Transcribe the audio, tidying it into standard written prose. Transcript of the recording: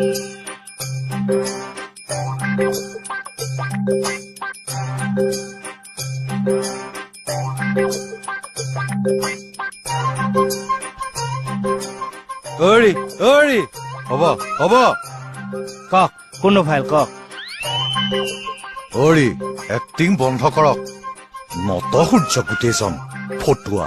Ori, Ori. Haba. কক কোনো file কক Ori, acting বন্ধ কৰক নত সূৰ্য গোটেইজন ফটুৱা